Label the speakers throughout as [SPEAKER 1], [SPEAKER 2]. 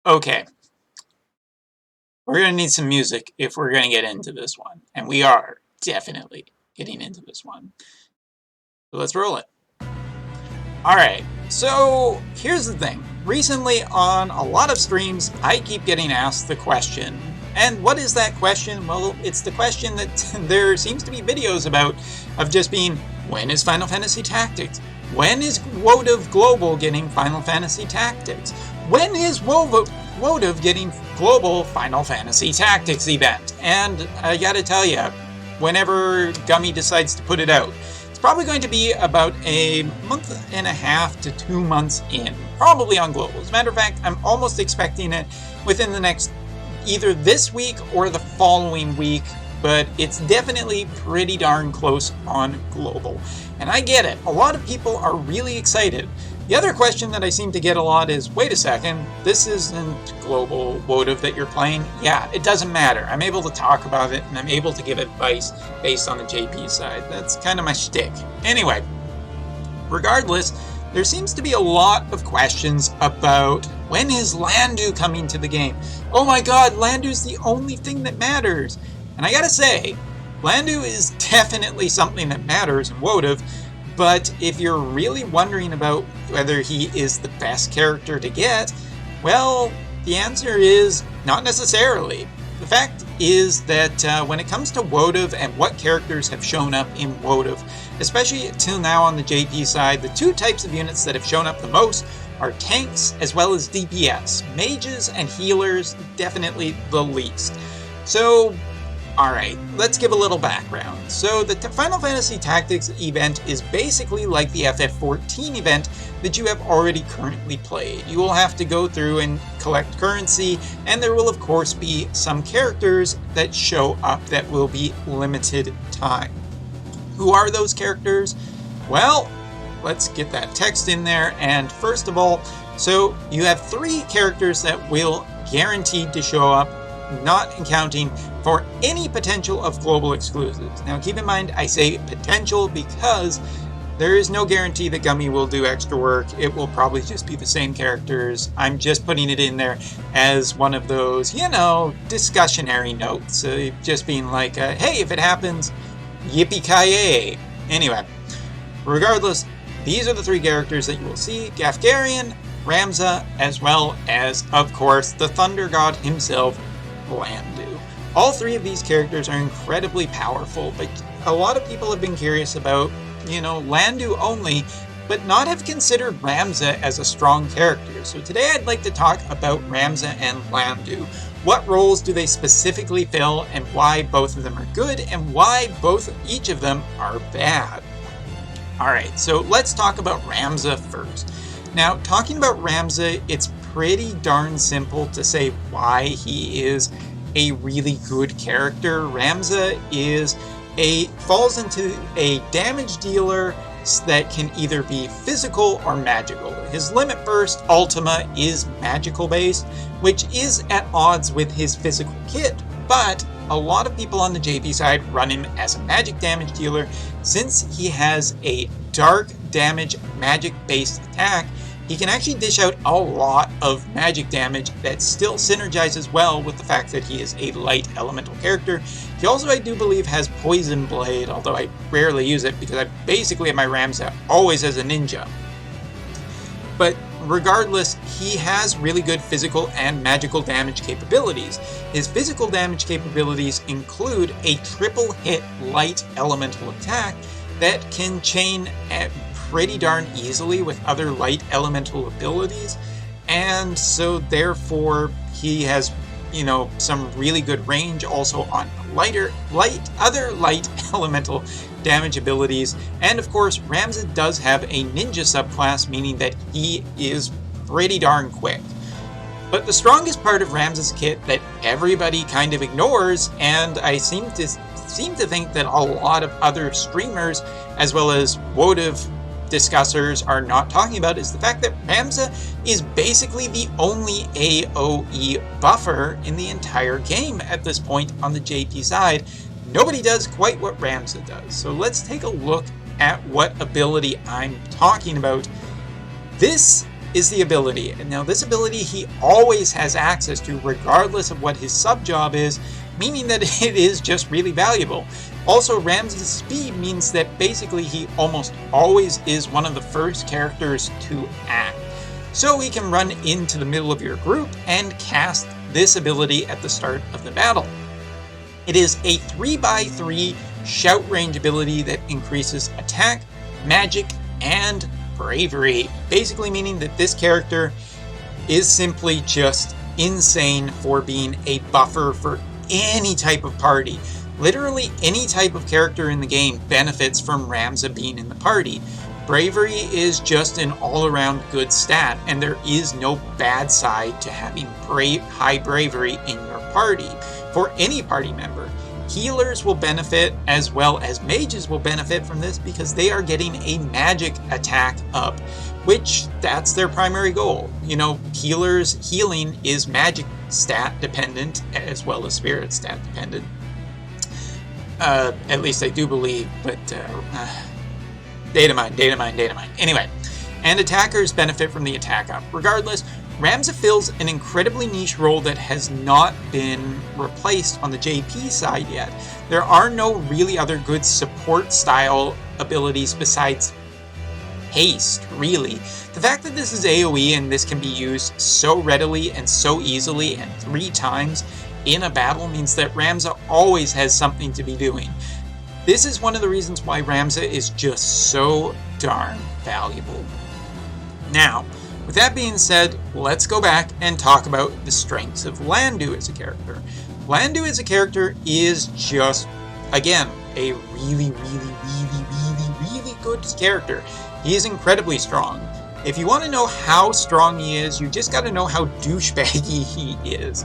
[SPEAKER 1] Okay, we're going to need some music if we're going to get into this one. And we are definitely getting into this one. So let's roll it. Alright, so here's the thing. Recently on a lot of streams, I keep getting asked the question. And what is that question? Well, it's the question that there seems to be videos about of just being, when is Final Fantasy Tactics? When is WOTV Global getting Final Fantasy Tactics? When is WOTV getting Global Final Fantasy Tactics event? And I gotta tell you, whenever Gummy decides to put it out, it's probably going to be about a month and a half to 2 months in, probably on Global. As a matter of fact, I'm almost expecting it within the next, either this week or the following week, but it's definitely pretty darn close on Global. And I get it, a lot of people are really excited. The other question that I seem to get a lot is, wait a second, this isn't Global WOTV that you're playing? Yeah, it doesn't matter. I'm able to talk about it, and I'm able to give advice based on the JP side. That's kind of my shtick. Anyway, regardless, there seems to be a lot of questions about when is Orlandeau coming to the game? Oh my god, Orlandeu's the only thing that matters. And I gotta say, Orlandeau is definitely something that matters in WOTV, but if you're really wondering about whether he is the best character to get, well, the answer is not necessarily. The fact is that when it comes to WOTV and what characters have shown up in WOTV, especially till now on the JP side, the two types of units that have shown up the most are tanks as well as DPS. Mages and healers, definitely the least. So, alright, let's give a little background. So the Final Fantasy Tactics event is basically like the FF14 event that you have already currently played. You will have to go through and collect currency, and there will of course be some characters that show up that will be limited time. Who are those characters? Well, let's get that text in there, and first of all, so you have 3 characters that will guaranteed to show up, not accounting for any potential of global exclusives. Now keep in mind, I say potential because there is no guarantee that Gummy will do extra work. It will probably just be the same characters. I'm just putting it in there as one of those, discussionary notes. Just being like, hey, if it happens, yippee-ki-yay. Anyway, regardless, these are the 3 characters that you will see. Gaffgarion, Ramza, as well as, of course, the Thunder God himself, Orlandeau. All 3 of these characters are incredibly powerful, but a lot of people have been curious about, Orlandeau only, but not have considered Ramza as a strong character. So today I'd like to talk about Ramza and Orlandeau. What roles do they specifically fill, and why both of them are good, and why each of them are bad. Alright, so let's talk about Ramza first. Now, talking about Ramza, it's pretty darn simple to say why he is a really good character. Ramza falls into a damage dealer that can either be physical or magical. His limit burst Ultima is magical based, which is at odds with his physical kit, but a lot of people on the JP side run him as a magic damage dealer. Since he has a dark damage magic based attack, he can actually dish out a lot of magic damage that still synergizes well with the fact that he is a light elemental character. He also, I do believe, has Poison Blade, although I rarely use it because I basically have my Ramza always as a ninja. But regardless, he has really good physical and magical damage capabilities. His physical damage capabilities include a triple hit light elemental attack that can chain at pretty darn easily with other light elemental abilities, and so therefore he has some really good range also on other light elemental damage abilities. And of course, Ramza does have a ninja subclass, meaning that he is pretty darn quick. But the strongest part of Ramza's kit that everybody kind of ignores, and I seem to think that a lot of other streamers as well as WOTV discussers are not talking about, is the fact that Ramza is basically the only AoE buffer in the entire game at this point on the JP side. Nobody does quite what Ramza does. So let's take a look at what ability I'm talking about. This is the ability. And now this ability he always has access to regardless of what his sub-job is, meaning that it is just really valuable. Also, Ramza's speed means that basically he almost always is one of the first characters to act. So he can run into the middle of your group and cast this ability at the start of the battle. It is a 3x3 shout range ability that increases attack, magic, and bravery, basically meaning that this character is simply just insane for being a buffer for any type of party. Literally any type of character in the game benefits from Ramza being in the party. Bravery is just an all-around good stat, and there is no bad side to having high bravery in your party for any party member. Healers will benefit as well as mages will benefit from this because they are getting a magic attack up, which that's their primary goal. You know, healers healing is magic stat dependent as well as spirit stat dependent. At least I do believe, but data mine. Anyway, and attackers benefit from the attack up. Regardless, Ramza fills an incredibly niche role that has not been replaced on the JP side yet. There are no really other good support style abilities besides haste, really. The fact that this is AoE and this can be used so readily and so easily and 3 times in a battle means that Ramza always has something to be doing. This is one of the reasons why Ramza is just so darn valuable. Now, with that being said, let's go back and talk about the strengths of Orlandeau as a character. Orlandeau as a character is just, again, a really good character. He is incredibly strong. If you want to know how strong he is, you just got to know how douchebaggy he is.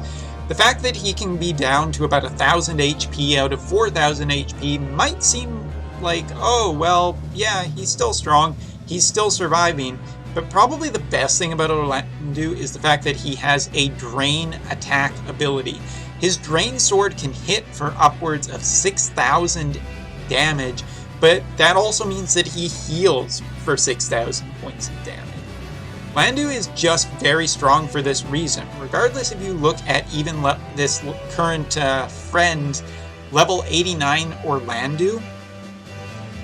[SPEAKER 1] The fact that he can be down to about 1,000 HP out of 4,000 HP might seem like, oh, well, yeah, he's still strong, he's still surviving. But probably the best thing about Orlandeau is the fact that he has a drain attack ability. His drain sword can hit for upwards of 6,000 damage, but that also means that he heals for 6,000 points of damage. Orlandeau is just very strong for this reason. Regardless if you look at even this current friend, level 89 Orlandeau,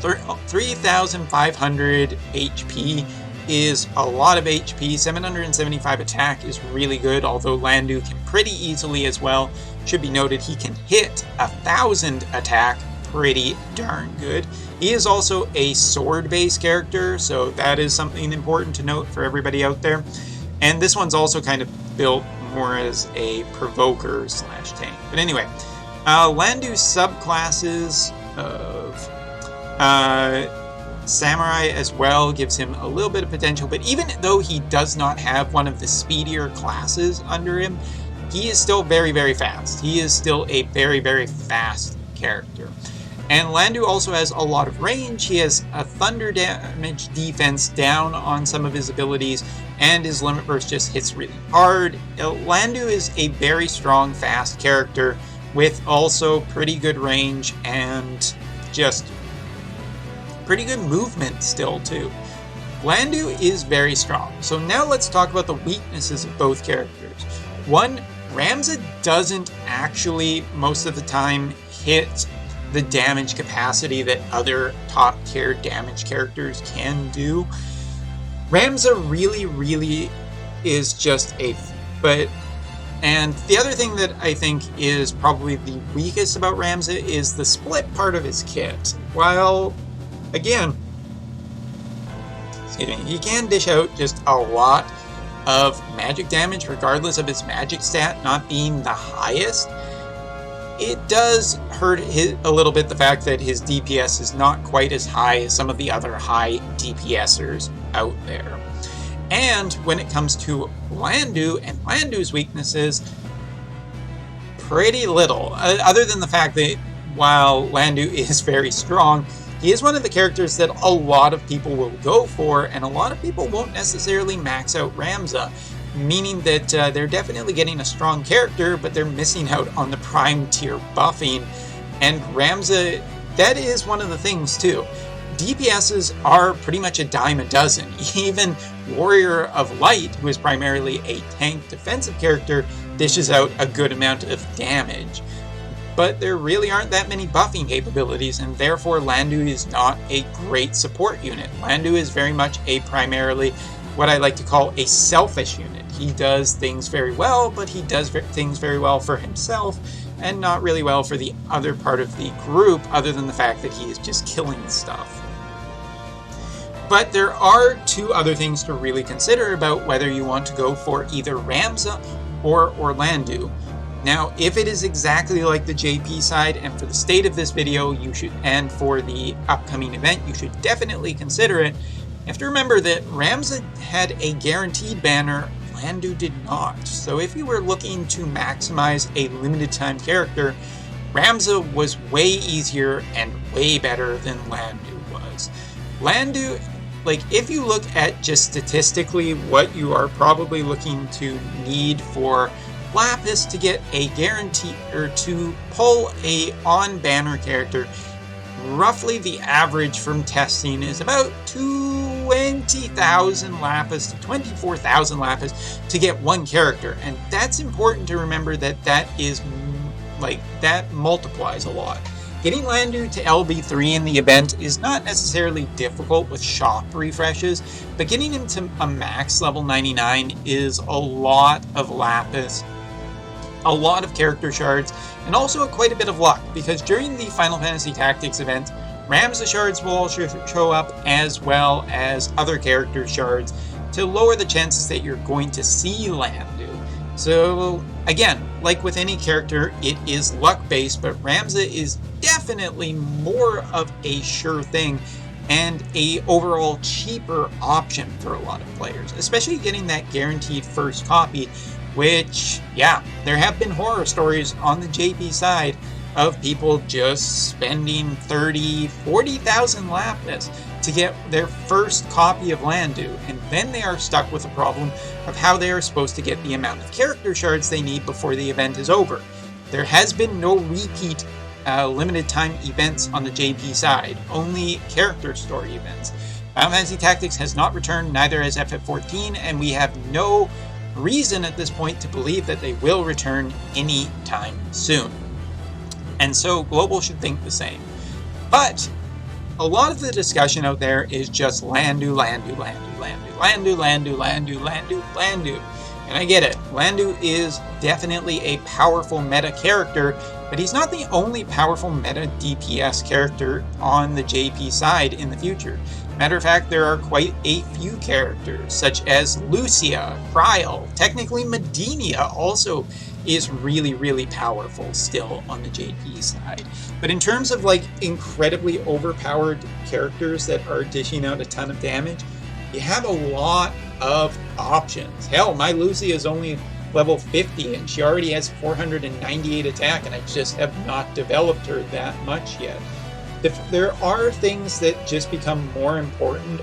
[SPEAKER 1] 3,500 HP is a lot of HP. 775 attack is really good, although Orlandeau can pretty easily as well. Should be noted he can hit 1,000 attack pretty darn good. He is also a sword-based character, so that is something important to note for everybody out there. And this one's also kind of built more as a provoker slash tank. But anyway, Orlandeau's subclasses of Samurai as well gives him a little bit of potential, but even though he does not have one of the speedier classes under him, he is still very fast. He is still a very fast character. And Orlandeau also has a lot of range. He has a thunder damage defense down on some of his abilities, and his limit burst just hits really hard. Orlandeau is a very strong, fast character with also pretty good range and just pretty good movement still too. Orlandeau is very strong. So now let's talk about the weaknesses of both characters. One, Ramza doesn't actually most of the time hit the damage capacity that other top tier damage characters can do. Ramza really is just and the other thing that I think is probably the weakest about Ramza is the split part of his kit. While again, he can dish out just a lot of magic damage regardless of his magic stat not being the highest. It does hurt a little bit the fact that his DPS is not quite as high as some of the other high DPSers out there. And when it comes to Orlandeau and Orlandeau's weaknesses, pretty little. Other than the fact that while Orlandeau is very strong, he is one of the characters that a lot of people will go for, and a lot of people won't necessarily max out Ramza, meaning that they're definitely getting a strong character, but they're missing out on the prime tier buffing. And Ramza, that is one of the things too. DPSs are pretty much a dime a dozen. Even Warrior of Light, who is primarily a tank defensive character, dishes out a good amount of damage. But there really aren't that many buffing capabilities, and therefore Orlandeau is not a great support unit. Orlandeau is very much a primarily what I like to call a selfish unit. He does things very well, but he does things very well for himself, and not really well for the other part of the group, other than the fact that he is just killing stuff. But there are two other things to really consider about whether you want to go for either Ramza or Orlandeau. Now, if it is exactly like the JP side, and for the state of this video, and for the upcoming event, you should definitely consider it. You have to remember that Ramza had a guaranteed banner, Orlandeau did not. So if you were looking to maximize a limited time character, Ramza was way easier and way better than Orlandeau was. Orlandeau, like, if you look at just statistically what you are probably looking to need for Lapis to get a guarantee, or to pull a on-banner character, roughly the average from testing is about 20,000 Lapis to 24,000 Lapis to get one character. And that's important to remember, that that multiplies a lot. Getting Orlandeau to LB3 in the event is not necessarily difficult with shop refreshes, but getting him to a max level 99 is a lot of Lapis, a lot of character shards, and also quite a bit of luck, because during the Final Fantasy Tactics event, Ramza shards will also show up, as well as other character shards, to lower the chances that you're going to see Orlandeau. So again, like with any character, it is luck based, but Ramza is definitely more of a sure thing and a overall cheaper option for a lot of players, especially getting that guaranteed first copy. Which, yeah, there have been horror stories on the JP side of people just spending 30,000, 40,000 Lapis to get their first copy of Orlandeau, and then they are stuck with the problem of how they are supposed to get the amount of character shards they need before the event is over. There has been no repeat limited time events on the JP side, only character story events. Final Fantasy Tactics has not returned, neither has FF14, and we have no reason at this point to believe that they will return anytime soon. And so Global should think the same. But a lot of the discussion out there is just Orlandeau, Orlandeau, Orlandeau, Orlandeau, Orlandeau, Orlandeau, Orlandeau, Orlandeau. And I get it. Orlandeau is definitely a powerful meta character, but he's not the only powerful meta DPS character on the JP side in the future. Matter of fact, there are quite a few characters, such as Lucia, Kryl, technically Medina also is really, really powerful still on the JP side. But in terms of like incredibly overpowered characters that are dishing out a ton of damage, you have a lot of options. Hell, my Lucia is only level 50 and she already has 498 attack, and I just have not developed her that much yet. There are things that just become more important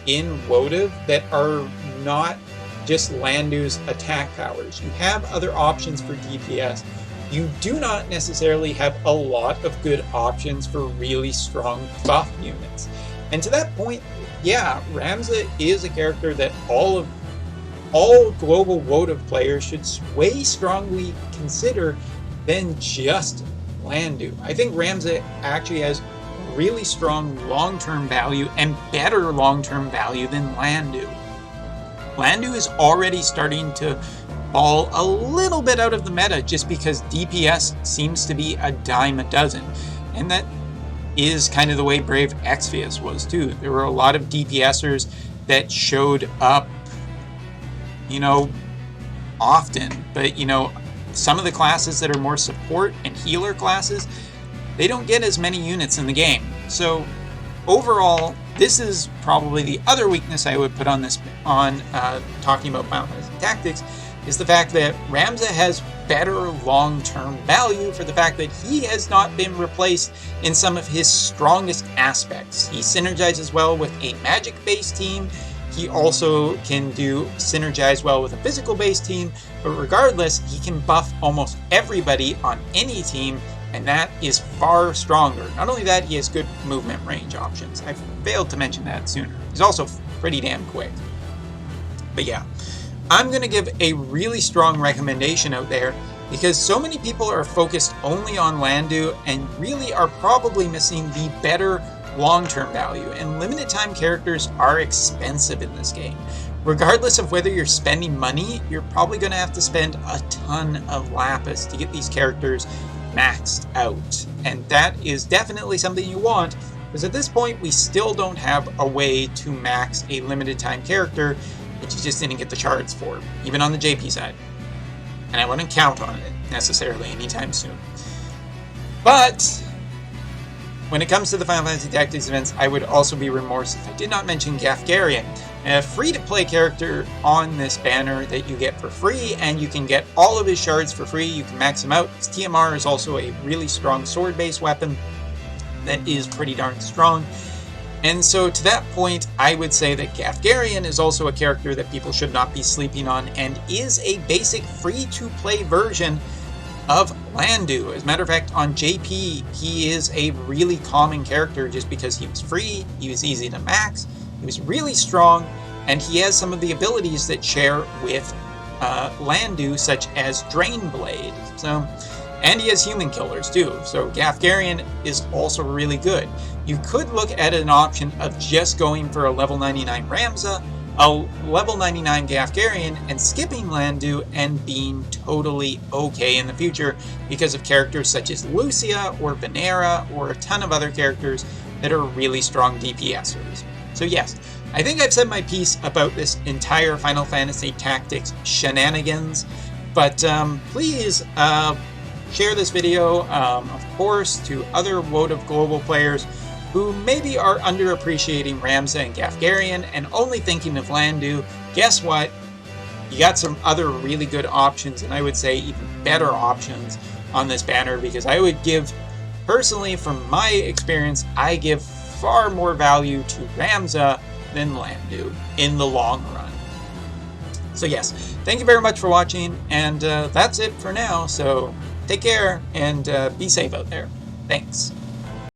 [SPEAKER 1] in WOTV that are not just Orlandeau's attack powers. You have other options for DPS. You do not necessarily have a lot of good options for really strong buff units. And to that point, yeah, Ramza is a character that all global WOTV players should way strongly consider than just Orlandeau. I think Ramza actually has really strong long-term value and better long-term value than Orlandeau. Orlandeau is already starting to fall a little bit out of the meta just because DPS seems to be a dime a dozen. And that is kind of the way Brave Exvius was too. There were a lot of DPSers that showed up, often, but some of the classes that are more support and healer classes, they don't get as many units in the game. So overall, this is probably the other weakness I would put on talking about Final Fantasy Tactics, is the fact that Ramza has better long-term value for the fact that he has not been replaced in some of his strongest aspects. He synergizes well with a magic-based team. He also can synergize well with a physical-based team, but regardless, he can buff almost everybody on any team and that is far stronger. Not only that, he has good movement range options. I failed to mention that sooner. He's also pretty damn quick. But yeah, I'm going to give a really strong recommendation out there because so many people are focused only on Orlandeau and really are probably missing the better long-term value, and limited time characters are expensive in this game. Regardless of whether you're spending money, you're probably going to have to spend a ton of lapis to get these characters maxed out, and that is definitely something you want, because at this point we still don't have a way to max a limited time character that you just didn't get the shards for, even on the JP side. And I wouldn't count on it necessarily anytime soon. But when it comes to the Final Fantasy Tactics events, I would also be remiss if I did not mention Gaffgarion, a free-to-play character on this banner that you get for free, and you can get all of his shards for free. You can max him out. His TMR is also a really strong sword-based weapon that is pretty darn strong. And so to that point, I would say that Gaffgarion is also a character that people should not be sleeping on, and is a basic free-to-play version of Orlandeau. As a matter of fact, on JP, he is a really common character just because he was free, he was easy to max, he was really strong, and he has some of the abilities that share with Orlandeau, such as Drain Blade. And he has human killers too, so Gaffgarion is also really good. You could look at an option of just going for a level 99 Ramza, a level 99 Gaffgarion, and skipping Orlandeau and being totally okay in the future because of characters such as Lucia or Venera or a ton of other characters that are really strong DPSers. So yes, I think I've said my piece about this entire Final Fantasy Tactics shenanigans, but please share this video, of course, to other WOTV Global players who maybe are underappreciating Ramza and Gaffgarion and only thinking of Orlandeau. Guess what? You got some other really good options, and I would say even better options on this banner, because I would give, personally, from my experience, I give far more value to Ramza than Orlandeau in the long run. So yes, thank you very much for watching, and that's it for now, so take care and be safe out there. Thanks.